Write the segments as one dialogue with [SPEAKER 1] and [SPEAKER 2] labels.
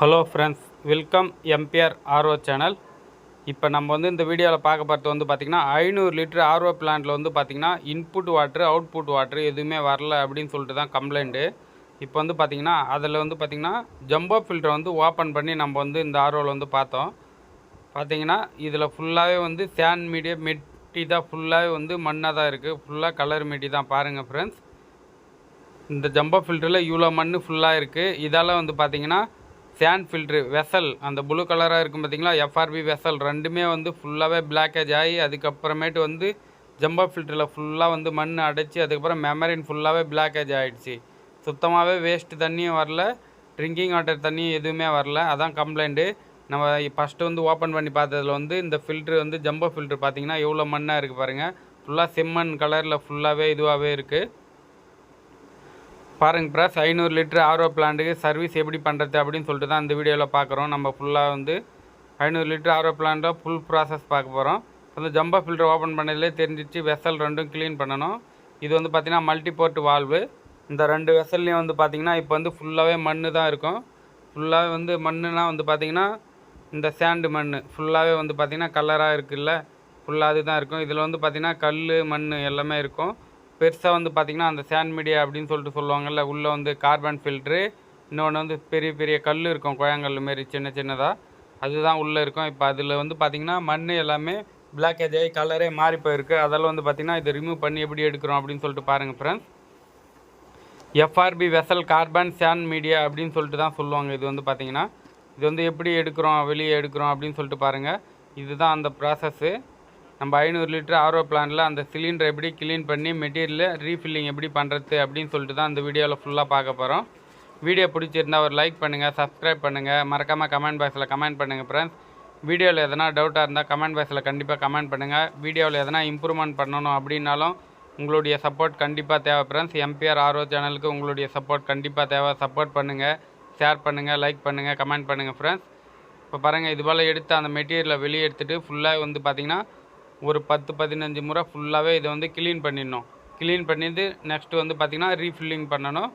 [SPEAKER 1] Hello friends, welcome MBR RO channel. இப்போ நம்ம இந்த வீடியோவில் பார்க்க போகிறது பார்த்திங்கன்னா 500 லிட்டர் ஆர்ஓ பிளான்ட்டில் பார்த்திங்கன்னா இன்புட் வாட்ரு அவுட்புட் வாட்ரு எதுவுமே வரல அப்படின்னு சொல்லிட்டு தான் கம்ப்ளைண்ட்டு. இப்போ பார்த்திங்கன்னா அதில் பார்த்திங்கன்னா ஜம்போ ஃபில்டரை ஓப்பன் பண்ணி நம்ம இந்த ஆர்ஓவில் பார்த்தோம். பார்த்திங்கன்னா இதில் ஃபுல்லாகவே சேண்ட் மீடியா மெட்டி தான், ஃபுல்லாகவே மண்ணாக தான் இருக்குது, ஃபுல்லாக கலர் மெட்டி தான். பாருங்கள் ஃப்ரெண்ட்ஸ், இந்த ஜம்போ ஃபில்டரில் இவ்வளோ மண் ஃபுல்லாக இருக்குது. இதால் பார்த்திங்கன்னா சேண்ட் ஃபில்ட்ரு வெசல் அந்த ப்ளூ கலராக இருக்கும் பார்த்திங்களா, எஃப்ஆர்பி வெசல் ரெண்டுமே ஃபுல்லாகவே பிளாக்கேஜ் ஆகி அதுக்கப்புறமேட்டு ஜம்போ ஃபில்டரில் ஃபுல்லாக மண் அடைச்சி அதுக்கப்புறம் மெமரின் ஃபுல்லாகவே பிளாக்கேஜ் ஆகிடுச்சு. சுத்தமாகவே வேஸ்ட்டு தண்ணியும் வரல, ட்ரிங்கிங் வாட்டர் தண்ணியும் எதுவுமே வரல. அதான் கம்ப்ளைண்ட்டு. நம்ம ஃபஸ்ட்டு ஓப்பன் பண்ணி பார்த்ததில் இந்த ஃபில்ட்ரு ஜம்போ ஃபில்ட்ரு பார்த்திங்கன்னா எவ்வளோ மண்ணாக இருக்குது பாருங்கள். ஃபுல்லாக செம்மண் கலரில் ஃபுல்லாகவே இதுவாகவே இருக்குது. பாருங்கள் ப்ராஸ், 500 லிட்டர் ஆர்ஓ பிளான்ட்டுக்கு சர்வீஸ் எப்படி பண்ணுறது அப்படின்னு சொல்லிட்டு தான் இந்த வீடியோவில் பார்க்குறோம். நம்ம ஃபுல்லாக 500 லிட்டர் ஆர்ஓ பிளான்ட்டில் ஃபுல் ப்ராசஸ் பார்க்க போகிறோம். ஜம்போ ஃபில்டர் ஓப்பன் பண்ணதிலே தெரிஞ்சிச்சு வெசல் ரெண்டும் க்ளீன் பண்ணணும். இது பார்த்திங்கன்னா மல்டிபோர்ட் வால்வு. இந்த ரெண்டு வெசல்லையும் பார்த்திங்கன்னா இப்போ ஃபுல்லாகவே மண் தான் இருக்கும். ஃபுல்லாகவே மண்ணுனா பார்த்திங்கன்னா இந்த சேண்டு மண் ஃபுல்லாகவே பார்த்திங்கன்னா கலராக இருக்குல்ல, ஃபுல்லாக அதுதான் இருக்கும். இதில் பார்த்திங்கன்னா கல் மண் எல்லாமே இருக்கும். பெருசாக பார்த்திங்கன்னா அந்த சேண்ட் மீடியா அப்படின்னு சொல்லிட்டு சொல்லுவாங்கள்ல, உள்ளே கார்பன் ஃபில்ட்ரு, இன்னொன்று பெரிய பெரிய கல் இருக்கும், குழாங்கல் மாரி சின்ன சின்னதாக, அதுதான் உள்ளே இருக்கும். இப்போ அதில் பார்த்திங்கன்னா மண் எல்லாமே பிளாக்கேஜ் ஆகி கலரே மாறி போயிருக்கு. அதெல்லாம் பார்த்திங்கன்னா இதை ரிமூவ் பண்ணி எப்படி எடுக்கிறோம் அப்படின்னு சொல்லிட்டு பாருங்கள் friends. FRP vessel carbon sand media அப்படின்னு சொல்லிட்டு தான் சொல்லுவாங்க. இது பார்த்திங்கன்னா இது எப்படி எடுக்கிறோம், வெளியே எடுக்கிறோம் அப்படின்னு சொல்லிட்டு பாருங்கள். இதுதான் அந்த ப்ராசஸ்ஸு. நம்ம 500 லிட்டர் ஆர்ஓ பிளான்ட்டில் அந்த சிலிண்டரை எப்படி க்ளீன் பண்ணி மெட்டீரியலை ரீஃபில்லிங் எப்படி பண்ணுறது அப்படின்னு சொல்லிட்டு தான் இந்த வீடியோவில் ஃபுல்லாக பார்க்க போகிறோம். வீடியோ பிடிச்சிருந்தால் ஒரு லைக் பண்ணுங்கள், சப்ஸ்கிரைப் பண்ணுங்கள், மறக்காமல் கமெண்ட் பாக்ஸில் கமெண்ட் பண்ணுங்கள் ஃப்ரெண்ட்ஸ். வீடியோவில் எதனா டவுட்டாக இருந்தால் கமெண்ட் பாக்ஸில் கண்டிப்பாக கமெண்ட் பண்ணுங்கள். வீடியோவில் எதனா இம்ப்ரூவ்மெண்ட் பண்ணணும் அப்படின்னாலும் உங்களுடைய சப்போர்ட் கண்டிப்பாக தேவை ஃப்ரெண்ட்ஸ். எம்பிஆர் ஆர்ஓ சேனலுக்கு உங்களுடைய சப்போர்ட் கண்டிப்பாக தேவை. சப்போர்ட் பண்ணுங்கள், ஷேர் பண்ணுங்கள், லைக் பண்ணுங்கள், கமெண்ட் பண்ணுங்கள் ஃப்ரெண்ட்ஸ். இப்போ பாருங்கள், இது போல் எடுத்து அந்த மெட்டீரியலை வெளியே எடுத்துகிட்டு ஃபுல்லாக பார்த்திங்கன்னா ஒரு 10-15 முறை ஃபுல்லாகவே இதை க்ளீன் பண்ணிடணும். க்ளீன் பண்ணிட்டு நெக்ஸ்ட்டு பார்த்திங்கன்னா ரீஃபில்லிங் பண்ணணும்.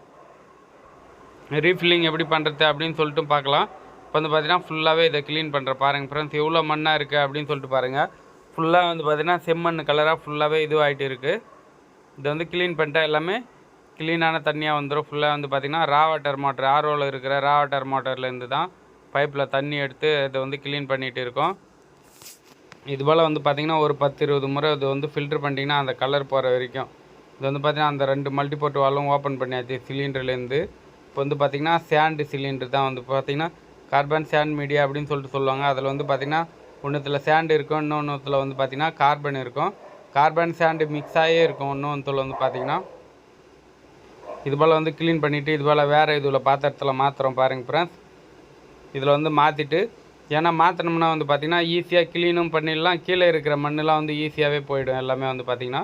[SPEAKER 1] ரீஃபில்லிங் எப்படி பண்ணுறது அப்படின்னு சொல்லிட்டு பார்க்கலாம். இப்போ பார்த்திங்கன்னா ஃபுல்லாகவே இதை க்ளீன் பண்ணுறேன். பாருங்கள் ஃப்ரெண்ட்ஸ், எவ்வளோ மண்ணாக இருக்குது அப்படின்னு சொல்லிட்டு பாருங்கள். ஃபுல்லாக பார்த்திங்கன்னா செம்மண் கலராக ஃபுல்லாகவே இதுவாகிட்டு இருக்குது. இதை க்ளீன் பண்ணிட்டா எல்லாமே க்ளீனான தண்ணியாக வந்துடும். ஃபுல்லாக பார்த்திங்கன்னா ரா வாட்டர் மோட்டர், ஆர்ஓவில் இருக்கிற ரா வாட்டர் மோட்டர்லேருந்து தான் பைப்பில் தண்ணி எடுத்து இதை க்ளீன் பண்ணிகிட்டு இருக்கோம். இது போல் பார்த்திங்கன்னா ஒரு 10-20 முறை இது ஃபில்ட்ரு பண்ணிட்டிங்கன்னா அந்த கலர் போகிற வரைக்கும். இது பார்த்திங்கன்னா அந்த 2 மல்டிபோர்ட் வால்வும் ஓப்பன் பண்ணியாச்சு சிலிண்டர்லேருந்து. இப்போ பார்த்திங்கன்னா சேண்டு சிலிண்டர் தான் பார்த்திங்கன்னா கார்பன் சேண்ட் மீடியா அப்படின்னு சொல்லிட்டு சொல்லுவாங்க. அதில் பார்த்திங்கன்னா ஒன்றுத்தில் சேண்டு இருக்கும், இன்னொன்றுத்தில் பார்த்திங்கன்னா கார்பன் இருக்கும். கார்பன் சேண்டு மிக்ஸ் ஆகியே இருக்கும். இன்னொன்றுத்தில் பார்த்திங்கன்னா இது போல் க்ளீன் பண்ணிவிட்டு இது போல் வேறு இதில் பாத்திரத்தில் மாற்றுறோம். பாருங்கள் ஃப்ரெண்ட்ஸ், இதில் மாற்றிட்டு, ஏன்னா மாற்றினோம்னா பார்த்திங்கன்னா ஈஸியாக க்ளீனும் பண்ணிடலாம், கீழே இருக்கிற மண்ணெலாம் ஈஸியாகவே போயிடும் எல்லாமே பார்த்திங்கன்னா.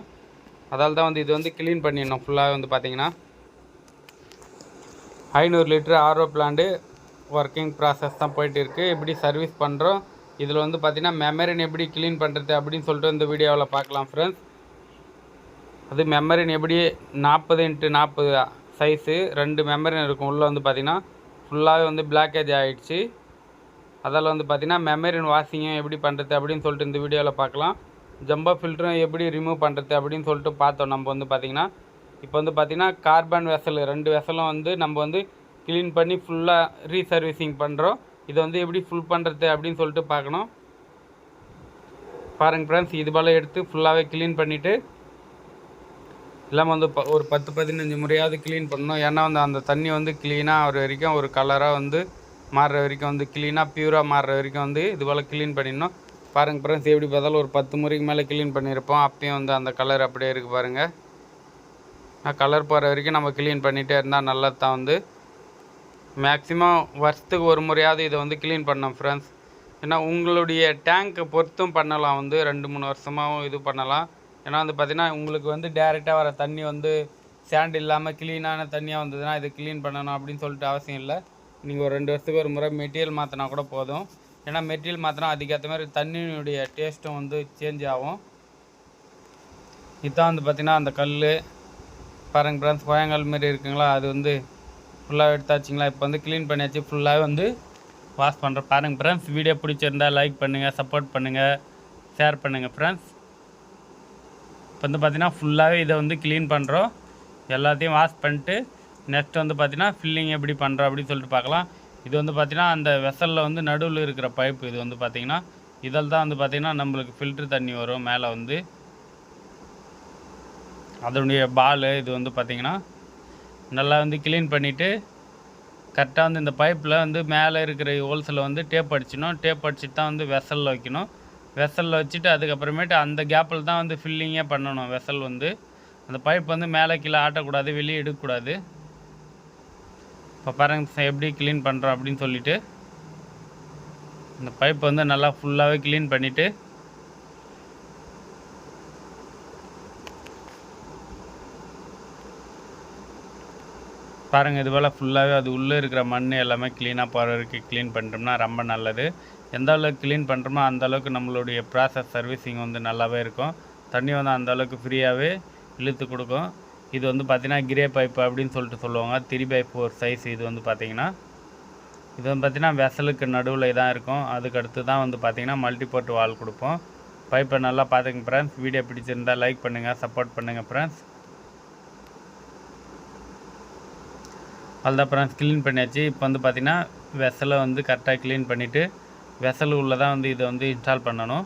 [SPEAKER 1] அதால் தான் இது க்ளீன் பண்ணிடணும் ஃபுல்லாக பார்த்திங்கன்னா. 500 litre RO plant working process தான் போயிட்டு இருக்குது. எப்படி சர்வீஸ் பண்ணுறோம், இதில் பார்த்திங்கன்னா மெமரின் எப்படி க்ளீன் பண்ணுறது அப்படின்னு சொல்லிட்டு இந்த வீடியோவில் பார்க்கலாம் ஃப்ரெண்ட்ஸ். அது மெமரின் எப்படி 40x40 சைஸு 2 மெமரின் இருக்கும். உள்ளே பார்த்திங்கன்னா ஃபுல்லாகவே பிளாக்கேஜ் ஆகிடுச்சு. அதில் பார்த்திங்கன்னா மெமரின் வாஷிங்கும் எப்படி பண்ணுறது அப்படின்னு சொல்லிட்டு இந்த வீடியோவில் பார்க்கலாம். ஜம்போ ஃபில்டரும் எப்படி ரிமூவ் பண்ணுறது அப்படின்னு சொல்லிட்டு பார்த்தோம். நம்ம பார்த்திங்கன்னா இப்போ பார்த்திங்கன்னா கார்பன் வெசல் 2 வெசலும் நம்ம க்ளீன் பண்ணி ஃபுல்லாக ரீசர்வீசிங் பண்ணுறோம். இதை எப்படி ஃபுல் பண்ணுறது அப்படின்னு சொல்லிட்டு பார்க்கணும். பாருங்கள் ஃப்ரெண்ட்ஸ், இது போல் எடுத்து ஃபுல்லாகவே க்ளீன் பண்ணிவிட்டு இல்லாமல் ஒரு 10-15 முறையாவது க்ளீன் பண்ணணும். ஏன்னா அந்த தண்ணி க்ளீனாக ஆகிற வரைக்கும் ஒரு கலராக மாறுற வரைக்கும் க்ளீனாக பியூராக மாறுற வரைக்கும் இது போல் க்ளீன் பண்ணிடணும். பாருங்கள் ஃப்ரெண்ட்ஸ், எப்படி பார்த்தாலும் ஒரு 10 முறைக்கு மேலே க்ளீன் பண்ணியிருப்போம். அப்பயும் அந்த கலர் அப்படியே இருக்குது பாருங்கள். கலர் போகிற வரைக்கும் நம்ம க்ளீன் பண்ணிகிட்டே இருந்தால் நல்லது தான். மேக்ஸிமம் வருஷத்துக்கு ஒரு முறையாவது இதை க்ளீன் பண்ணோம் ஃப்ரெண்ட்ஸ். ஏன்னா உங்களுடைய டேங்க்கை பொறுத்தும் பண்ணலாம், 2-3 வருஷமாகவும் இது பண்ணலாம். ஏன்னா பார்த்திங்கன்னா உங்களுக்கு டேரெக்டாக வர தண்ணி சேண்ட் இல்லாமல் க்ளீனான தண்ணியாக வந்ததுன்னா இதை க்ளீன் பண்ணணும் அப்படின்னு சொல்லிட்டு அவசியம் இல்லை. நீங்கள் ஒரு 2 வருஷத்துக்கு ஒரு முறை மெட்டீரியல் மாற்றினா கூட போதும். ஏன்னா மெட்டீரியல் மாற்றினா அதுக்கேற்ற மாதிரி தண்ணியினுடைய டேஸ்ட்டும் சேஞ்ச் ஆகும். இதுதான் பார்த்திங்கன்னா அந்த கல் பாருங்கள் ஃப்ரெண்ட்ஸ், கோயங்கல் மாரி இருக்குங்களா, அது ஃபுல்லாக எடுத்தாச்சுங்களா. இப்போ க்ளீன் பண்ணியாச்சு. ஃபுல்லாகவே வாஷ் பண்ணுற பாருங்கள் ஃப்ரெண்ட்ஸ். வீடியோ பிடிச்சிருந்தால் லைக் பண்ணுங்கள், சப்போர்ட் பண்ணுங்கள், ஷேர் பண்ணுங்கள் ஃப்ரெண்ட்ஸ். இப்போ வந்து பார்த்திங்கன்னா ஃபுல்லாகவே இதை வந்து க்ளீன் பண்ணுறோம். எல்லாத்தையும் வாஷ் பண்ணிட்டு நெக்ஸ்ட் வந்து பார்த்திங்கன்னா ஃபில்லிங் எப்படி பண்ணுறோம் அப்படின்னு சொல்லிட்டு பார்க்கலாம். இது வந்து பார்த்திங்கன்னா அந்த வெசலில் வந்து நடுவில் இருக்கிற பைப்பு. இது வந்து பார்த்திங்கன்னா இதில் தான் வந்து பார்த்திங்கன்னா நம்மளுக்கு ஃபில்ட்ரு தண்ணி வரும். மேலே வந்து அதனுடைய பால் இது வந்து பார்த்திங்கன்னா நல்லா வந்து க்ளீன் பண்ணிவிட்டு கரெக்டாக வந்து இந்த பைப்பில் வந்து மேலே இருக்கிற ஹோல்ஸில் வந்து டேப் அடிச்சிடணும். டேப் அடிச்சுட்டு தான் வந்து வெசலில் வைக்கணும். வெசலில் வச்சுட்டு அதுக்கப்புறமேட்டு அந்த கேப்பில் தான் வந்து ஃபில்லிங்கே பண்ணணும். வெசல் வந்து அந்த பைப் வந்து மேலே கீழே ஆட்டக்கூடாது, வெளியே எடுக்கக்கூடாது. இப்போ பாருங்க எப்படி க்ளீன் பண்ணுறோம் அப்படின்னு சொல்லிவிட்டு இந்த பைப் வந்து நல்லா ஃபுல்லாகவே க்ளீன் பண்ணிவிட்டு பாருங்கள். இது போல் ஃபுல்லாகவே அது உள்ளே இருக்கிற மண் எல்லாமே க்ளீனாக போகிற வரைக்கும் க்ளீன் பண்ணிட்டோம்னா ரொம்ப நல்லது. எந்த அளவுக்கு க்ளீன் பண்ணுறோமோ அந்த அளவுக்கு நம்மளுடைய ப்ராசஸ் சர்வீஸிங் வந்து நல்லாவே இருக்கும். தண்ணி வந்து அந்த அளவுக்கு ஃப்ரீயாகவே இழுத்து கொடுக்கும். இது வந்து பார்த்திங்கன்னா கிரே பைப்பு அப்படின்னு சொல்லிட்டு சொல்லுவாங்க. 3/4 சைஸ். இது வந்து பார்த்திங்கன்னா இது வந்து பார்த்திங்கன்னா வெசலுக்கு நடுவில் தான் இருக்கும். அதுக்கு அடுத்து தான் வந்து பார்த்திங்கன்னா மல்டிபோர்ட் வால் கொடுப்போம். பைப்பை நல்லா பார்த்துங்க ஃப்ரெண்ட்ஸ். வீடியோ பிடிச்சிருந்தால் லைக் பண்ணுங்கள், சப்போர்ட் பண்ணுங்கள் ஃப்ரெண்ட்ஸ். அதுதான் ஃப்ரெண்ட்ஸ் க்ளீன் பண்ணியாச்சு. இப்போ வந்து பார்த்திங்கன்னா வெசலை வந்து கரெக்டாக க்ளீன் பண்ணிவிட்டு வெசல் உள்ளே தான் வந்து இதை வந்து இன்ஸ்டால் பண்ணணும்.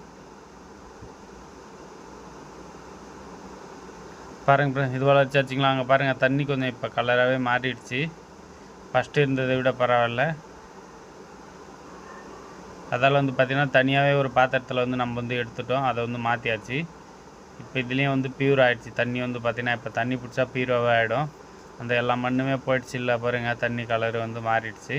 [SPEAKER 1] பாருங்கள் ஃப்ரெண்ட்ஸ். இது போல் வச்சாச்சிங்களா? அங்கே பாருங்கள் தண்ணி கொஞ்சம் இப்போ கலராகவே மாறிடுச்சு. ஃபஸ்ட்டு இருந்ததை விட பரவாயில்ல. அதால் வந்து பார்த்திங்கன்னா தனியாகவே ஒரு பாத்திரத்தில் வந்து நம்ம வந்து எடுத்துட்டோம். அதை வந்து மாற்றியாச்சு. இப்போ இதுலேயும் வந்து பியூர் ஆகிடுச்சு. தண்ணி வந்து பார்த்திங்கன்னா இப்போ தண்ணி பிடிச்சா பியூராகவே ஆகிடும். அந்த எல்லா மண்ணுமே போயிடுச்சு. இல்லை பாருங்கள் தண்ணி கலரு வந்து மாறிடுச்சு.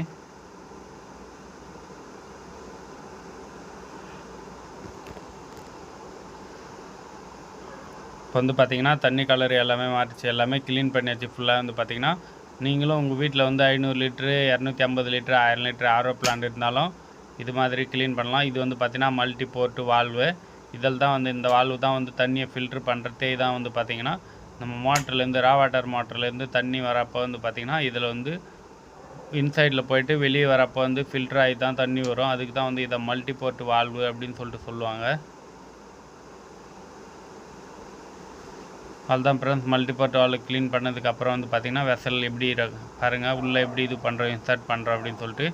[SPEAKER 1] இப்போ வந்து பார்த்திங்கன்னா தண்ணி கலர் எல்லாமே மாறிடுச்சு. எல்லாமே க்ளீன் பண்ணியாச்சு ஃபுல்லாக. வந்து பார்த்திங்கன்னா நீங்களும் உங்கள் வீட்டில் வந்து 500 litre, 250 litre, 1000 litre RO plant இருந்தாலும் இது மாதிரி க்ளீன் பண்ணலாம். இது வந்து பார்த்திங்கன்னா மல்டி போர்ட்டு வால்வு. இதில் தான் வந்து இந்த வால்வு தான் வந்து தண்ணியை ஃபில்ட்ரு பண்ணுறதே தான் வந்து பார்த்திங்கன்னா நம்ம மோட்டர்லேருந்து ரா வாட்டர் மோட்டர்லேருந்து தண்ணி வரப்போ வந்து பார்த்திங்கன்னா இதில் வந்து இன்சைடில் போயிட்டு வெளியே வரப்போ வந்து ஃபில்ட்ரு ஆகி தான் தண்ணி வரும். அதுக்கு தான் வந்து இதை மல்டி போர்ட் வால்வு அப்படின்னு சொல்லிட்டு சொல்லுவாங்க. அதுதான் ஃப்ரெண்ட்ஸ் மல்டிபோர்ட் வால்வு க்ளீன் பண்ணதுக்கப்புறம் வந்து பார்த்திங்கன்னா வெசல் எப்படி பாருங்கள் உள்ளே எப்படி இது பண்ணுறோம், இன்சர்ட் பண்ணுறோம் அப்படின்னு சொல்லிட்டு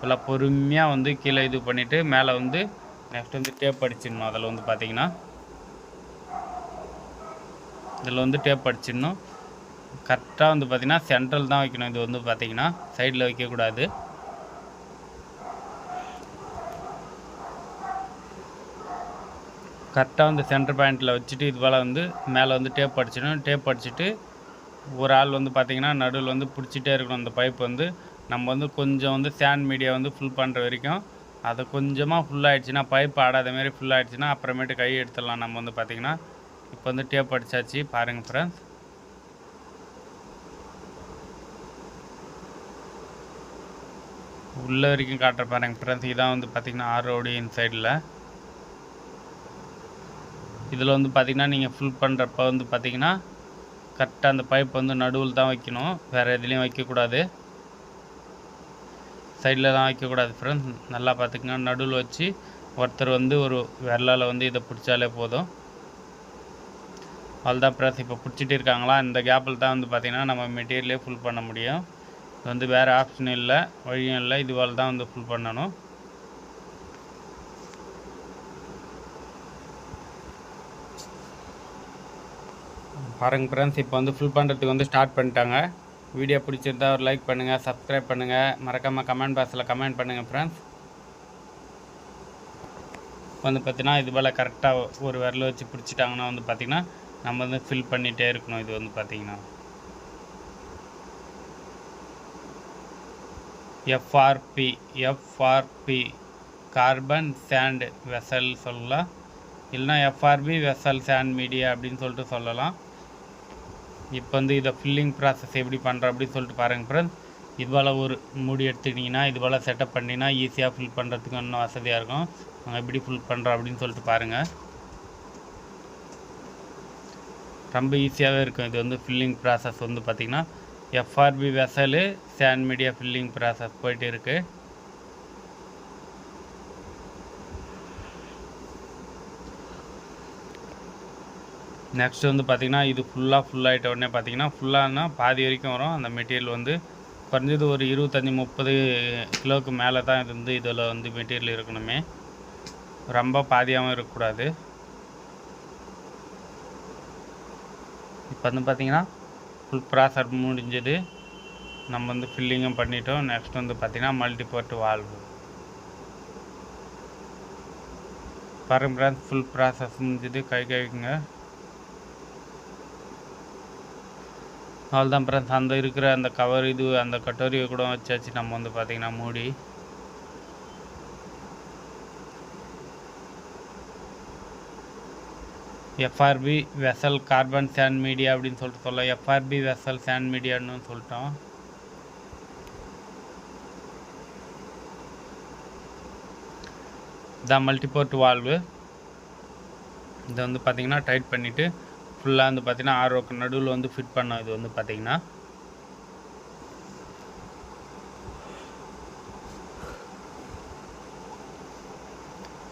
[SPEAKER 1] எல்லாம் பொறுமையாக வந்து கீழே இது பண்ணிவிட்டு மேலே வந்து நெக்ஸ்ட் வந்து டேப் அடிச்சிடணும். அதில் வந்து பார்த்திங்கன்னா இதில் வந்து டேப் அடிச்சிடணும். கரெக்டாக வந்து பார்த்திங்கன்னா சென்ட்ரல் தான் வைக்கணும். இது வந்து பார்த்திங்கன்னா சைடில் வைக்கக்கூடாது. கரெக்டாக வந்து சென்டர் பாயிண்ட்டில் வச்சுட்டு இது போல் வந்து மேலே வந்து டேப் அடிச்சிடணும். டேப் அடிச்சுட்டு ஒரு ஆள் வந்து பார்த்திங்கன்னா நடுவில் வந்து பிடிச்சிட்டே இருக்கணும். அந்த பைப் வந்து நம்ம வந்து கொஞ்சம் வந்து சேண்ட் மீடியா வந்து ஃபுல் பண்ணுற வரைக்கும் அதை கொஞ்சமாக ஃபுல்லாகிடுச்சுன்னா பைப் ஆடாத மாரி ஃபுல்லாகிடுச்சுன்னா அப்புறமேட்டு கை எடுத்துடலாம். நம்ம வந்து பார்த்திங்கன்னா இப்போ வந்து டேப் அடித்தாச்சு. பாருங்கள் ஃப்ரெண்ட்ஸ். உள்ள வரைக்கும் காட்டுற பாருங்கள் ஃப்ரெண்ட்ஸ். இதான் வந்து பார்த்திங்கன்னா ஆரோடி இன்சைடில். இதில் வந்து பார்த்திங்கன்னா நீங்கள் ஃபுல் பண்ணுறப்ப வந்து பார்த்திங்கன்னா கரெக்டாக அந்த பைப் வந்து நடுவில் தான் வைக்கணும். வேறு எதுலேயும் வைக்கக்கூடாது. சைடில் தான் வைக்கக்கூடாது ஃப்ரெண்ட்ஸ். நல்லா பார்த்துக்கங்க. நடுவில் வச்சு ஒருத்தர் வந்து ஒரு விரலால் வந்து இதை பிடிச்சாலே போதும். அவ்வளோதான் ஃப்ரெண்ட்ஸ். இப்போ பிடிச்சிட்டு இருக்காங்களா இந்த கேப்பில் தான் வந்து பார்த்திங்கன்னா நம்ம மெட்டீரியலே ஃபுல் பண்ண முடியும். இது வந்து வேறு ஆப்ஷனும் இல்லை, வழியும் இல்லை. இதுவால் தான் வந்து ஃபுல் பண்ணணும். பாருங்கள் ஃப்ரெண்ட்ஸ். இப்போ வந்து ஃபுல் பண்ணுறதுக்கு வந்து ஸ்டார்ட் பண்ணிட்டாங்க. வீடியோ பிடிச்சிருந்தா ஒரு லைக் பண்ணுங்கள், சப்ஸ்கிரைப் பண்ணுங்கள், மறக்காமல் கமெண்ட் பாக்ஸில் கமெண்ட் பண்ணுங்கள் ஃப்ரெண்ட்ஸ். வந்து பார்த்திங்கன்னா இது போல் கரெக்டாக ஒரு விரல வச்சு பிடிச்சிட்டாங்கன்னா வந்து பார்த்திங்கன்னா நம்ம வந்து ஃபில் பண்ணிகிட்டே இருக்கணும். இது வந்து பார்த்திங்கன்னா எஃப்ஆர்பி கார்பன் சேண்ட் வெசல் சொல்லலாம். இல்லைனா எஃப்ஆர்பி வெசல் சேண்ட் மீடியா அப்படின்னு சொல்லிட்டு சொல்லலாம். இப்போ வந்து இதை ஃபில்லிங் ப்ராசஸ் எப்படி பண்ணுறோம் அப்படின்னு சொல்லிட்டு பாருங்கள் ஃப்ரெண்ட்ஸ். இது போல் ஒரு மூடி எடுத்துக்கிட்டிங்கன்னா இது போல் செட்டப் பண்ணிங்கன்னா ஈஸியாக ஃபில் பண்ணுறதுக்கு இன்னும் வசதியாக இருக்கும். நாங்கள் எப்படி ஃபில் பண்ணுறோம் அப்படின்னு சொல்லிட்டு பாருங்கள். ரொம்ப ஈஸியாகவே இருக்கும். இது வந்து ஃபில்லிங் ப்ராசஸ் வந்து பார்த்திங்கன்னா FRP vessel sand media filling process போயிட்டு இருக்குது. நெக்ஸ்ட் வந்து பார்த்திங்கன்னா இது ஃபுல்லாகிட்ட உடனே பார்த்திங்கன்னா ஃபுல்லானா பாதி வரைக்கும் வரும். அந்த மெட்டீரியல் வந்து குறைஞ்சது ஒரு 25-30 கிலோவுக்கு மேலே தான் இது வந்து இதில் வந்து மெட்டீரியல் இருக்கணுமே, ரொம்ப பாதியாகவும் இருக்கக்கூடாது. இப்போ வந்து பார்த்திங்கன்னா ஃபுல் ப்ராசஸ் முடிஞ்சது. நம்ம வந்து ஃபில்லிங்கும் பண்ணிட்டோம். நெக்ஸ்ட் வந்து பார்த்திங்கன்னா மல்டிபோர்ட் வால்வு பாருங்க ஃப்ரெண்ட்ஸ், ஃபுல் ப்ராசஸ் முடிஞ்சது. கை கழுவிக்குங்க. அவ்வளோதான் ஃப்ரெண்ட்ஸ், அந்த இருக்கிற அந்த கவர் இது அந்த கட்டோரியை கூட வச்சாச்சு. நம்ம வந்து பார்த்திங்கன்னா மூடி FRP vessel carbon sand media அப்படின்னு சொல்லிட்டு சொல்லலாம். எஃப்ஆர்பி வெசல் சாண்ட் மீடியான்னு சொல்லிட்டோம். இதான் மல்டிபோர்ட் வால்வு. இதை வந்து பார்த்திங்கன்னா டைட் பண்ணிவிட்டு ஃபுல்லாக வந்து பார்த்திங்கன்னா ஆர்ஓக்கு நடுவில் வந்து ஃபிட் பண்ணோம். இது வந்து பார்த்திங்கன்னா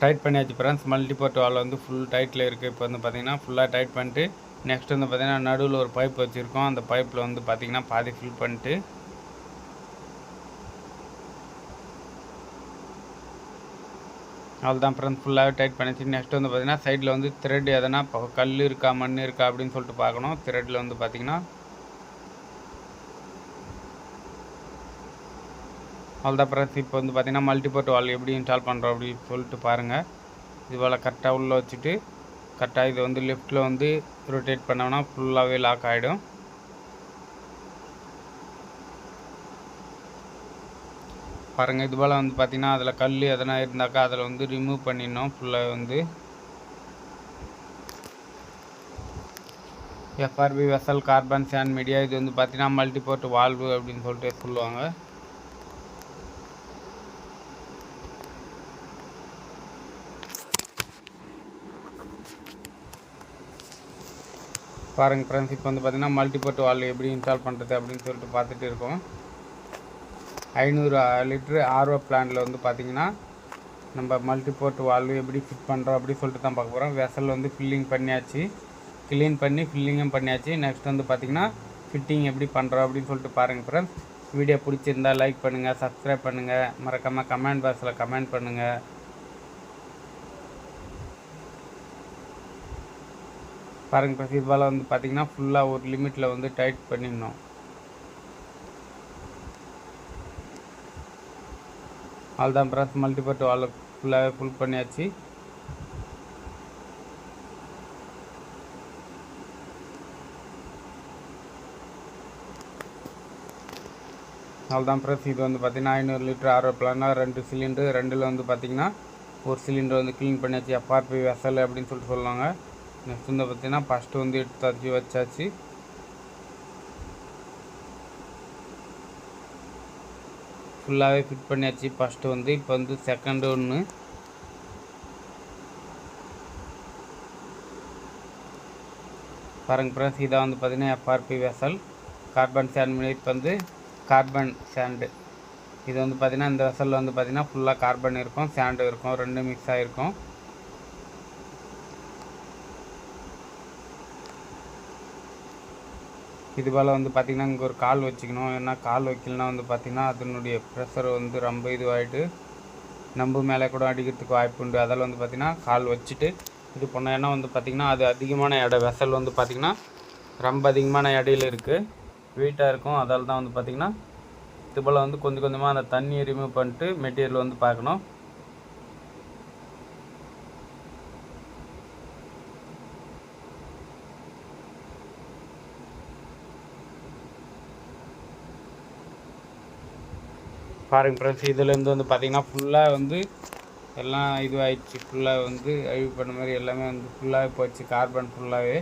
[SPEAKER 1] டைட் பண்ணியாச்சு ஃப்ரெண்ட்ஸ். மல்டிபோர்ட் வால்வு வந்து ஃபுல் டைட்டில் இருக்குது. இப்போ வந்து பார்த்திங்கன்னா ஃபுல்லாக டைட் பண்ணிட்டு நெக்ஸ்ட் வந்து பார்த்திங்கன்னா நடுவில் ஒரு பைப் வச்சுருக்கோம். அந்த பைப்பில் வந்து பார்த்திங்கன்னா பாதி ஃபில் பண்ணிட்டு அவ்வளோதான் ஃப்ரெண்ட்ஸ், ஃபுல்லாகவே டைட் பண்ணிச்சு. நெக்ஸ்ட் வந்து பார்த்திங்கன்னா சைடில் வந்து த்ரெட் எதனா கல் இருக்கா மண் இருக்கா அப்படின்னு சொல்லிட்டு பார்க்கணும். த்ரெட்டில் வந்து பார்த்திங்கன்னா அவ்வளோதான் ஃப்ரெண்ட்ஸ். இப்போ வந்து பார்த்திங்கன்னா மல்டிபோர்ட் வால்வு எப்படி இன்ஸ்டால் பண்ணுறோம் அப்படின்னு சொல்லிட்டு பாருங்கள். இது போல் கரெக்டாக உள்ளே வச்சுட்டு கரெக்டாக இது வந்து லெஃப்ட்டில் வந்து ரொட்டேட் பண்ணோம்னா ஃபுல்லாகவே லாக் ஆகிடும். பாருங்கள், இது போல் வந்து பார்த்திங்கன்னா அதில் கல் எதனா இருந்தாக்கா அதில் வந்து ரிமூவ் பண்ணிடணும். ஃபுல்லாக வந்து FRP vessel carbon sand media. இது வந்து பார்த்திங்கன்னா மல்டிபோர்ட் வால்வு அப்படின்னு சொல்லிட்டு சொல்லுவாங்க. பாருங்கள் ஃப்ரெண்ட்ஸ், இப்போ வந்து பார்த்திங்கன்னா மல்டிபோர்ட் வால்வு எப்படி இன்ஸ்டால் பண்ணுறது அப்படின்னு சொல்லிட்டு பார்த்துட்டு இருக்கோம். 500 லிட்ரு ஆர்ஓ பிளான்ட்டில் வந்து பார்த்திங்கன்னா நம்ம மல்டிபோர்ட் வால்வு எப்படி ஃபிட் பண்ணுறோம் அப்படின்னு சொல்லிட்டு தான் பார்க்க போகிறோம். வெசல் வந்து ஃபில்லிங் பண்ணியாச்சு, க்ளீன் பண்ணி ஃபில்லிங்கும் பண்ணியாச்சு. நெக்ஸ்ட் வந்து பார்த்திங்கன்னா ஃபிட்டிங் எப்படி பண்ணுறோம் அப்படின்னு சொல்லிட்டு பாருங்கள் ஃப்ரெண்ட்ஸ். வீடியோ பிடிச்சிருந்தா லைக் பண்ணுங்கள், சப்ஸ்கிரைப் பண்ணுங்கள், மறக்காமல் கமெண்ட் பாக்ஸில் கமெண்ட் பண்ணுங்கள். பாருங்கள் ஃப்ரெண்ட்ஸ், இது போல் வந்து பார்த்திங்கன்னா ஃபுல்லாக ஒரு லிமிட்டில் வந்து டைட் பண்ணிடணும். அவ்வளோதான் ஃப்ரெண்ட்ஸ், மல்டிபோர்ட் வால்வு ஃபுல்லாகவே ஃபுல் பண்ணியாச்சு. அவ்வளோதான் ஃப்ரெண்ட்ஸ், இது வந்து பார்த்திங்கன்னா 500 லிட்டர் ஆர்ஓ பிளான்னா 2 சிலிண்டர், ரெண்டில் வந்து பார்த்திங்கன்னா ஒரு சிலிண்டர் வந்து க்ளீன் பண்ணியாச்சு. எஃப்ஆர்பி வெசல் அப்படின்னு சொல்லிட்டு சொல்லுவாங்க. நெக்ஸ்ட் வந்து பார்த்திங்கன்னா ஃபஸ்ட்டு வந்து எடுத்து வச்சாச்சு. ஃபுல்லாகவே ஃபிட் பண்ணியாச்சு ஃபஸ்ட்டு வந்து. இப்போ வந்து செகண்டு ஒன்று பாருங்கள் ஃப்ரெண்ட்ஸ், இதை வந்து பார்த்திங்கன்னா FRP vessel carbon sand media. இப்போ வந்து கார்பன் சாண்டு. இது வந்து பார்த்திங்கன்னா இந்த வெசலில் வந்து பார்த்திங்கன்னா ஃபுல்லாக கார்பன் இருக்கும், சாண்டு இருக்கும், ரெண்டும் மிக்ஸ் ஆகிருக்கும். இது போல் வந்து பார்த்திங்கன்னா இங்கே ஒரு கால் வச்சுக்கணும். ஏன்னா கால் வைக்கலனா வந்து பார்த்திங்கன்னா அதனுடைய ப்ரெஷர் வந்து ரொம்ப இதுவாகிட்டு நம்பு மேலே கூட அடிக்கிறதுக்கு வாய்ப்பு உண்டு. அதில் வந்து பார்த்திங்கன்னா கால் வச்சுட்டு இது பண்ணோம். ஏன்னா வந்து பார்த்திங்கன்னா அது அதிகமான எடை, வெசல் வந்து பார்த்திங்கன்னா ரொம்ப அதிகமான எடையில் இருக்குது, வெயிட்டாக இருக்கும். அதால் தான் வந்து பார்த்திங்கன்னா இது போல் வந்து கொஞ்சம் கொஞ்சமாக அந்த தண்ணியை ரிமூவ் பண்ணிட்டு மெட்டீரியல் வந்து பார்க்கணும். பாருங்கள் ஃப்ரெண்ட்ஸ், இதுலேருந்து வந்து பார்த்திங்கன்னா ஃபுல்லாக வந்து எல்லாம் இதுவாகிடுச்சு. ஃபுல்லாக வந்து அழிவு பண்ண மாதிரி எல்லாமே வந்து ஃபுல்லாகவே போச்சு, கார்பன் ஃபுல்லாகவே.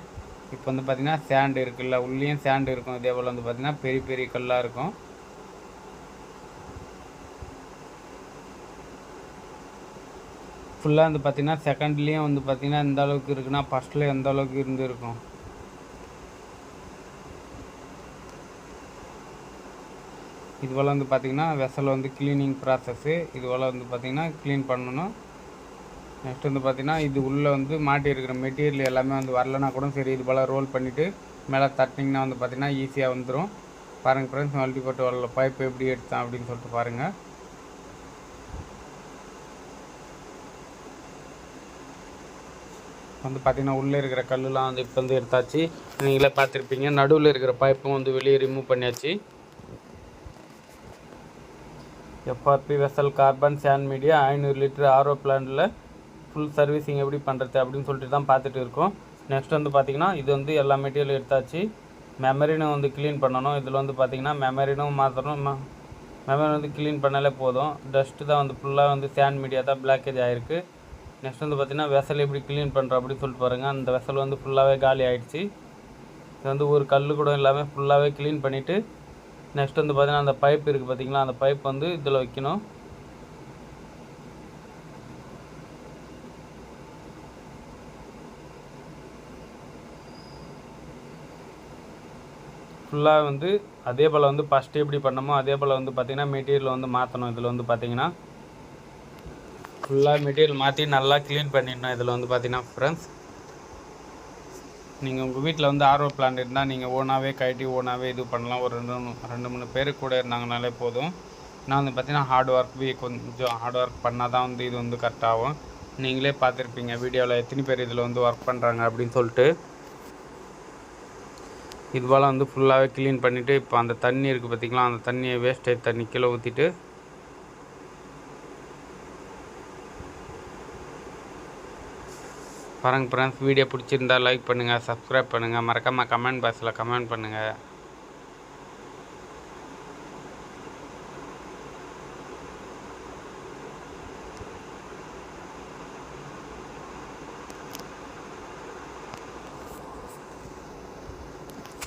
[SPEAKER 1] இப்போ வந்து பார்த்திங்கன்னா சேண்டு இருக்குல்ல, உள்ளேயும் சேண்டு இருக்கும். இதே போல் வந்து பார்த்திங்கன்னா பெரிய பெரிய கல்லாக இருக்கும். ஃபுல்லாக வந்து பார்த்திங்கன்னா செகண்ட்லேயும் வந்து பார்த்திங்கன்னா எந்த அளவுக்கு இருக்குன்னா ஃபஸ்ட்டில் எந்த அளவுக்கு இருந்துருக்கும். இது போல் வந்து பார்த்திங்கன்னா வெசல் வந்து க்ளீனிங் ப்ராசஸ்ஸு. இது போல் வந்து பார்த்திங்கன்னா க்ளீன் பண்ணணும். நெக்ஸ்ட் வந்து பார்த்திங்கன்னா இது உள்ளே வந்து மாட்டி இருக்கிற மெட்டீரியல் எல்லாமே வந்து வரலனா கூட சரி, இது போல் ரோல் பண்ணிவிட்டு மேலே தட்டினீங்கன்னா வந்து பார்த்திங்கன்னா ஈஸியாக வந்துடும். பாருங்கள் ஃப்ரெண்ட்ஸ், மல்டிபோர்ட் வரல பைப் எப்படி எடுத்தான் அப்படின்னு சொல்லிட்டு பாருங்கள். வந்து பார்த்திங்கன்னா உள்ளே இருக்கிற கல்லுலாம் வந்து இப்போ வந்து எடுத்தாச்சு. நீங்களே பார்த்துருப்பீங்க, நடுவில் இருக்கிற பைப்பும் வந்து வெளியே ரிமூவ் பண்ணியாச்சு. FRP vessel carbon sand media 500 litre RO பிளான்ட்டில் ஃபுல் சர்வீஸிங் எப்படி பண்ணுறது அப்படின்னு சொல்லிட்டு தான் பார்த்துட்டு இருக்கோம். நெக்ஸ்ட் வந்து பார்த்திங்கன்னா இது வந்து எல்லா மெட்டீரியலும் எடுத்தாச்சு. மெமரினும் வந்து க்ளீன் பண்ணணும். இதில் வந்து பார்த்திங்கன்னா மெமரினும் மாற்றணும். மெமரி வந்து க்ளீன் பண்ணாலே போதும். டஸ்ட்டு தான் வந்து ஃபுல்லாக வந்து சாண்ட் மீடியா தான் பிளாக்கேஜ் ஆகிருக்கு. நெக்ஸ்ட் வந்து பார்த்திங்கன்னா வெசல் எப்படி க்ளீன் பண்ணுறோம் அப்படின்னு சொல்லிட்டு பாருங்கள். அந்த வெசல் வந்து ஃபுல்லாகவே காலி ஆகிடுச்சு. இது வந்து ஒரு கல் கூட எல்லாமே ஃபுல்லாகவே க்ளீன் பண்ணிவிட்டு நெக்ஸ்ட் வந்து பார்த்திங்கன்னா அந்த பைப் இருக்குது பார்த்திங்களா, அந்த பைப் வந்து இதில் வைக்கணும். ஃபுல்லாக வந்து அதே போல் வந்து ஃபஸ்ட்டு எப்படி பண்ணமோ அதே போல் வந்து பார்த்திங்கன்னா மெட்டீரியல் வந்து மாற்றணும். இதில் வந்து பார்த்திங்கன்னா ஃபுல்லாக மெட்டீரியல் மாற்றி நல்லா க்ளீன் பண்ணிடணும். இதில் வந்து பார்த்திங்கன்னா ஃப்ரெண்ட்ஸ், நீங்கள் உங்கள் வீட்டில் வந்து ஆர்ஓ பிளான்ட் இருந்தால் நீங்கள் ஓனாகவே கட்டி ஓனாகவே இது பண்ணலாம். ஒரு 2-3 பேர் கூட இருந்தாங்கனாலே போதும். நான் வந்து பார்த்திங்கன்னா கொஞ்சம் ஹார்ட் ஒர்க் பண்ணால் தான் வந்து இது வந்து கரெக்டாகும். நீங்களே பார்த்துருப்பீங்க வீடியோவில் எத்தனை பேர் இதில் வந்து ஒர்க் பண்ணுறாங்க அப்படின்னு சொல்லிட்டு. இது போல் வந்து ஃபுல்லாகவே க்ளீன் பண்ணிவிட்டு இப்போ அந்த தண்ணி இருக்குது பார்த்திங்களா, அந்த தண்ணியை வேஸ்டேஜ் தண்ணி கீழே ஊற்றிட்டு பாருங்கள் ஃப்ரெண்ட்ஸ். வீடியோ பிடிச்சிருந்தால் லைக் பண்ணுங்கள், சப்ஸ்கிரைப் பண்ணுங்கள், மறக்காமல் கமெண்ட் பாக்ஸில் கமெண்ட் பண்ணுங்கள்.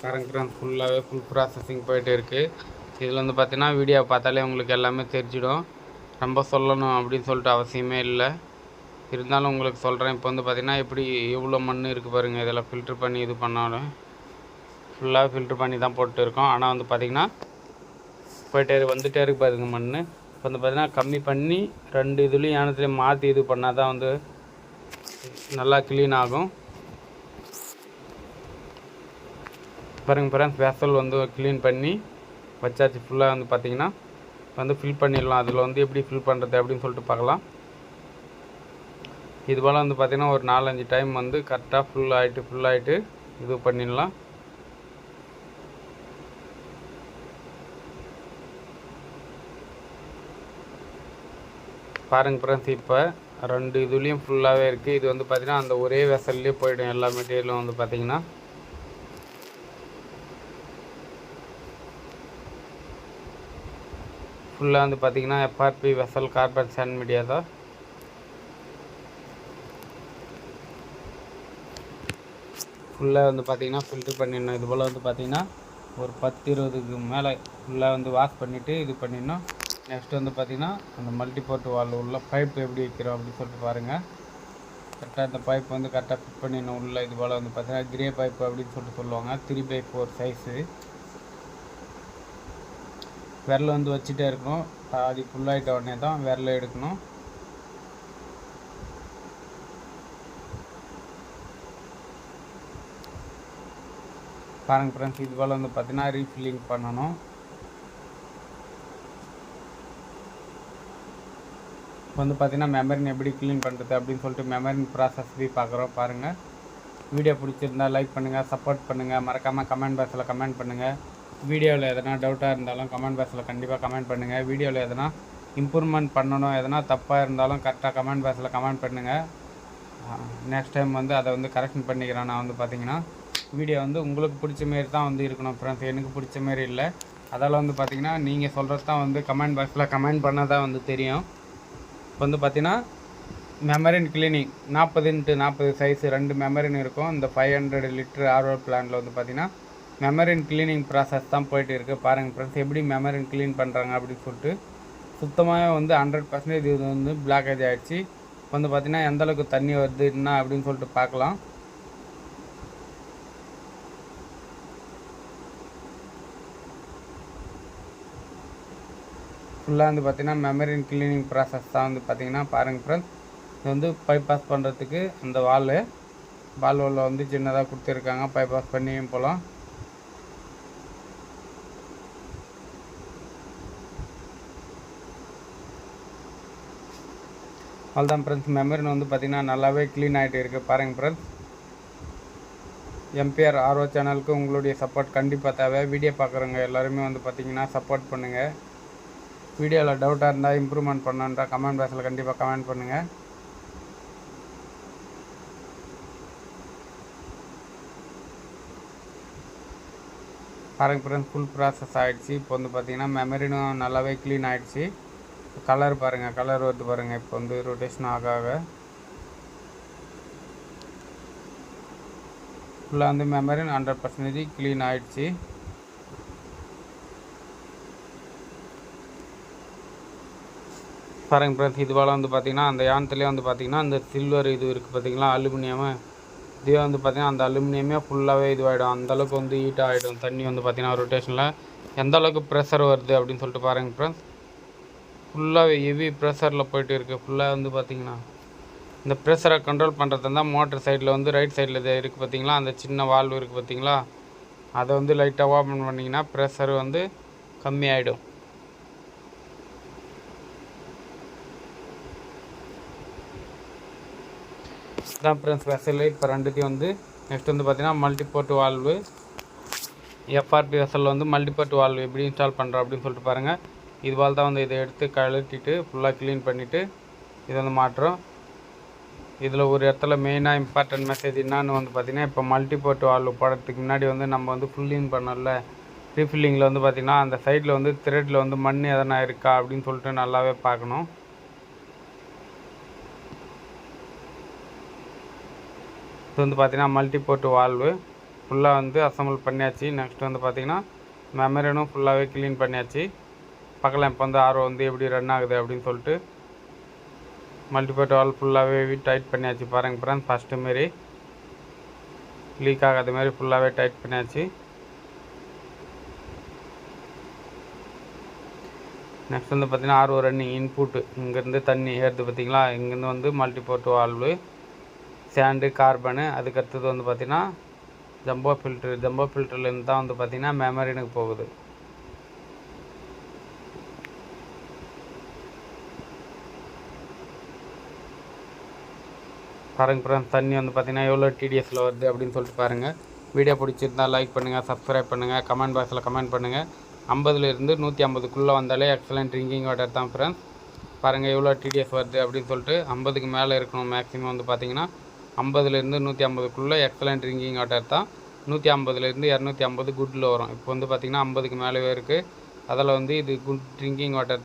[SPEAKER 1] பாருங்கள் ஃப்ரெண்ட்ஸ், ஃபுல்லாகவே ஃபுல் ப்ராசஸிங் போய்ட்டு இருக்குது. இதில் வந்து பார்த்திங்கன்னா வீடியோ பார்த்தாலே உங்களுக்கு எல்லாமே தெரிஞ்சிடும். ரொம்ப சொல்லணும் அப்படின்னு சொல்லிட்டு அவசியமே இல்லை. இருந்தாலும் உங்களுக்கு சொல்கிறேன். இப்போ வந்து பார்த்திங்கன்னா எப்படி எவ்வளோ மண் இருக்குது பாருங்கள். இதெல்லாம் ஃபில்ட்ரு பண்ணி இது பண்ணாலும் ஃபுல்லாக ஃபில்ட்ரு பண்ணி தான் போட்டு இருக்கோம். ஆனால் வந்து பார்த்திங்கன்னா போயிட்டே வந்துகிட்டே இருக்கு பாருங்க மண். இப்போ வந்து பார்த்திங்கன்னா கம்மி பண்ணி 2 இதுலேயும் யானத்துலேயும் மாற்றி இது பண்ணால் தான் வந்து நல்லா க்ளீன் ஆகும். பாருங்கள் ஃப்ரெண்ட்ஸ், வெசல் வந்து க்ளீன் பண்ணி வச்சாச்சு. ஃபுல்லாக வந்து பார்த்திங்கன்னா வந்து ஃபில் பண்ணிடலாம். அதில் வந்து எப்படி ஃபில் பண்ணுறது அப்படின்னு சொல்லிட்டு பார்க்கலாம். இது போல் வந்து பார்த்திங்கன்னா ஒரு 4-5 டைம் வந்து கரெக்டாக ஃபுல்லாகிட்டு இது பண்ணிடலாம். பாருங்கள் ஃப்ரெண்ட்ஸ், இப்போ 2 இதுலேயும் ஃபுல்லாகவே இருக்குது. இது வந்து பார்த்திங்கன்னா அந்த ஒரே வெசல்லே போய்டும். எல்லா மெட்டீரியலும் வந்து பார்த்திங்கன்னா ஃபுல்லாக வந்து பார்த்திங்கன்னா FRP vessel carbon sand media தான். ஃபுல்லாக வந்து பார்த்திங்கன்னா ஃபில்ட்ரு பண்ணிடணும். இது போல் வந்து பார்த்திங்கன்னா ஒரு 10-20க்கு மேலே ஃபுல்லாக வந்து வாஷ் பண்ணிவிட்டு இது பண்ணிடணும். நெக்ஸ்ட் வந்து பார்த்திங்கன்னா அந்த மல்டிபோர்ட் வால் உள்ள பைப் எப்படி வைக்கிறோம் அப்படின்னு சொல்லிட்டு பாருங்கள். கரெக்டாக இந்த பைப் வந்து கரெக்டாக ஃபிட் பண்ணிடணும் உள்ள. இது போல் வந்து பார்த்திங்கன்னா கிரே பைப் அப்படின்னு சொல்லிட்டு சொல்லுவாங்க. 3/4 சைஸு. விரல் வந்து வச்சுட்டே இருக்கணும். அது ஃபுல்லாகிட்ட உடனே தான் விரலை எடுக்கணும். பாருங்கள் ஃப்ரெண்ட்ஸ், இது போல் வந்து பார்த்திங்கன்னா ரீஃபில்லிங் பண்ணணும். இப்போ வந்து பார்த்திங்கன்னா மெமரின் எப்படி க்ளீன் பண்ணுறது அப்படின்னு சொல்லிட்டு மெமரின் ப்ராசஸ் பார்க்குறோம். பாருங்கள். வீடியோ பிடிச்சிருந்தால் லைக் பண்ணுங்கள், சப்போர்ட் பண்ணுங்கள், மறக்காமல் கமெண்ட் பாக்ஸில் கமெண்ட் பண்ணுங்கள். வீடியோவில் எதனா டவுட்டாக இருந்தாலும் கமெண்ட் பாக்ஸில் கண்டிப்பாக கமெண்ட் பண்ணுங்கள். வீடியோவில் எதனா இம்ப்ரூவ்மெண்ட் பண்ணணும், எதனா தப்பாக இருந்தாலும் கரெக்டாக கமெண்ட் பாக்ஸில் கமெண்ட் பண்ணுங்கள். நெக்ஸ்ட் டைம் வந்து அதை வந்து கரெக்ஷன் பண்ணிக்கிறேன். நான் வந்து பார்த்திங்கன்னா வீடியோ வந்து உங்களுக்கு பிடிச்ச மாரி தான் வந்து இருக்கணும் ஃப்ரெண்ட்ஸ், எனக்கு பிடிச்ச மாரி இல்லை. அதால் வந்து பார்த்திங்கன்னா நீங்கள் சொல்கிறது தான் வந்து கமெண்ட் பாக்ஸில் கமெண்ட் பண்ணால் தான் வந்து தெரியும். இப்போ வந்து பார்த்திங்கன்னா membrane cleaning 40x40 size 2 membrane இருக்கும். இந்த 500 லிட்டர் ஆர்ஓ பிளான்ட்டில் வந்து பார்த்திங்கன்னா மெமரின் க்ளீனிங் ப்ராசஸ் தான் போய்ட்டு இருக்குது. பாருங்கள் ஃப்ரெண்ட்ஸ், எப்படி மெமரின் க்ளீன் பண்ணுறாங்க அப்படின்னு சொல்லிட்டு. சுத்தமாக வந்து 100% இது வந்து பிளாக்கேஜ் ஆகிடுச்சு. வந்து பார்த்திங்கன்னா எந்தளவுக்கு தண்ணி வருது என்ன அப்படின்னு சொல்லிட்டு பார்க்கலாம். ஃபுல்லாக வந்து பார்த்திங்கன்னா மெமரின் க்ளீனிங் ப்ராசஸ் தான் வந்து பார்த்திங்கன்னா பாருங்கள் ஃப்ரெண்ட்ஸ். இது வந்து பைபாஸ் பண்ணுறதுக்கு அந்த வால்வில் வந்து சின்னதாக கொடுத்துருக்காங்க. பைபாஸ் பண்ணியும் போகலாம். அவ்வளோதான் ஃப்ரெண்ட்ஸ். மெமரின் வந்து பார்த்திங்கன்னா நல்லாவே க்ளீன் ஆகிட்டு இருக்குது. பாருங்கள் ஃப்ரெண்ட்ஸ், எம்பிஆர் ஆர்ஓ சேனலுக்கு உங்களுடைய சப்போர்ட் கண்டிப்பாக தேவை. வீடியோ பார்க்குறவங்க எல்லாருமே வந்து பார்த்திங்கன்னா சப்போர்ட் பண்ணுங்கள். வீடியோவில் டவுட்டாக இருந்தால் இம்ப்ரூவ்மெண்ட் பண்ணுன்றா கமெண்ட் பாக்ஸில் கண்டிப்பாக கமெண்ட் பண்ணுங்கள். பாருங்கள் ஃப்ரெண்ட்ஸ், ஃபுல் ப்ராசஸ் ஆகிடுச்சு. இப்போ வந்து பார்த்திங்கன்னா மெமரினும் நல்லாவே க்ளீன் ஆகிடுச்சு. கலர் பாருங்கள், கலர் வருது பாருங்கள். இப்போ வந்து ரொட்டேஷன் ஆக ஃபுல்லாக வந்து மெமரின் 100% க்ளீன் ஆகிடுச்சு. பாருங்கள் ஃப்ரெண்ட்ஸ், இது போல் வந்து பார்த்திங்கன்னா அந்த யானத்துலேயே வந்து பார்த்திங்கன்னா அந்த சில்வர் இது இருக்குது பார்த்திங்களா, அலுமினியமு. இதுவே வந்து பார்த்திங்கன்னா அந்த அலுமினியமே ஃபுல்லாகவே இதுவாகிடும். அந்தளவுக்கு வந்து ஹீட் ஆகிடும். தண்ணி வந்து பார்த்திங்கன்னா ரொட்டேஷனில் எந்த அளவுக்கு ப்ரெஷர் வருது அப்படின்னு சொல்லிட்டு பாருங்கள் ஃப்ரெண்ட்ஸ். ஃபுல்லாகவே ஹெவி ப்ரெஷரில் போய்ட்டு இருக்குது. ஃபுல்லாக வந்து பார்த்திங்கன்னா இந்த ப்ரெஷரை கண்ட்ரோல் பண்ணுறது தான் மோட்டர் சைடில் வந்து ரைட் சைடில் இது இருக்குது பார்த்திங்களா, அந்த சின்ன வால்வு இருக்குது பார்த்திங்களா, அதை வந்து லைட்டாக ஓப்பன் பண்ணிங்கன்னா ப்ரெஷர் வந்து கம்மியாகிடும். தான் ஃப்ரெண்ட்ஸ் வெசல். இப்போ ரெண்டுத்தையும் வந்து நெக்ஸ்ட் வந்து பார்த்திங்கன்னா மல்டிபோர்ட் வால்வு, எஃப்ஆர்பி வெசலில் வந்து மல்டிபோர்ட் வால்வு எப்படி இன்ஸ்டால் பண்ணுறோம் அப்படின்னு சொல்லிட்டு பாருங்கள். இது போல் தான் வந்து இதை எடுத்து கழட்டிட்டு ஃபுல்லாக க்ளீன் பண்ணிவிட்டு இதை வந்து மாட்டுறோம். இதில் ஒரு இடத்துல மெயினாக இம்பார்ட்டன்ட் மெசேஜ் என்னான்னு வந்து பார்த்திங்கன்னா, இப்போ மல்டிபோர்ட் வால்வு போடுறதுக்கு முன்னாடி வந்து நம்ம வந்து ஃபுல்லிங் பண்ணல, ரீஃபில்லிங்கில் வந்து பார்த்திங்கன்னா அந்த சைடில் வந்து த்ரெட்டில் வந்து மண் எதனா இருக்கா அப்படின்னு சொல்லிட்டு நல்லாவே பார்க்கணும். இது வந்து பார்த்திங்கன்னா மல்டிபோர்ட் வால்வு ஃபுல்லாக வந்து அசம்பிள் பண்ணியாச்சு. நெக்ஸ்ட் வந்து பார்த்திங்கன்னா மெமரினும் ஃபுல்லாகவே க்ளீன் பண்ணியாச்சு. பார்க்கலாம் இப்போ வந்து ஆர்ஓ வந்து எப்படி ரன் ஆகுது அப்படின்னு சொல்லிட்டு. மல்டிபோர்ட் வால்வு ஃபுல்லாகவே டைட் பண்ணியாச்சு. பாருங்கள் ஃப்ரெண்ட்ஸ், ஃபஸ்ட்டு மாரி லீக் ஆகாத மாதிரி ஃபுல்லாகவே டைட் பண்ணியாச்சு. நெக்ஸ்ட் வந்து பார்த்திங்கன்னா ஆர்ஓ ரன்னிங் இன்புட்டு இங்கேருந்து தண்ணி ஏறுது பார்த்திங்களா, இங்கேருந்து வந்து மல்டிபோர்ட் வால்வு, சாண்டு, கார்பனு. அதுக்கடுத்தது வந்து பார்த்திங்கன்னா ஜம்போ ஃபில்டர்லேருந்து தான் வந்து பார்த்திங்கன்னா மெமரினுக்கு போகுது. பாருங்கள் ஃப்ரெண்ட்ஸ், தண்ணி வந்து பார்த்திங்கன்னா எவ்வளோ டிடிஎஸில் வருது அப்படின்னு சொல்லிட்டு பாருங்கள். வீடியோ பிடிச்சிருந்தால் லைக் பண்ணுங்கள், சப்ஸ்கிரைப் பண்ணுங்கள், கமெண்ட் பாக்ஸில் கமெண்ட் பண்ணுங்கள். 50லேருந்து 150க்குள்ளே வந்தாலே எக்ஸலண்ட் ட்ரிங்கிங் வாட்டர் தான் ஃப்ரெண்ட்ஸ். பாருங்கள் எவ்வளோ டிடிஎஸ் வருது அப்படின்னு சொல்லிட்டு. 50க்கு மேலே இருக்கணும் மேக்ஸிமம் வந்து பார்த்திங்கன்னா. 50லேருந்து 150க்குள்ளே எக்ஸலண்ட் ட்ரிங்கிங் வாட்டர் தான். 150லேருந்து 250 குட்டில் வரும். இப்போ வந்து பார்த்திங்கன்னா 50க்கு மேலே இருக்குது. அதில் வந்து இது குட் ட்ரிங்கிங் வாட்டர்.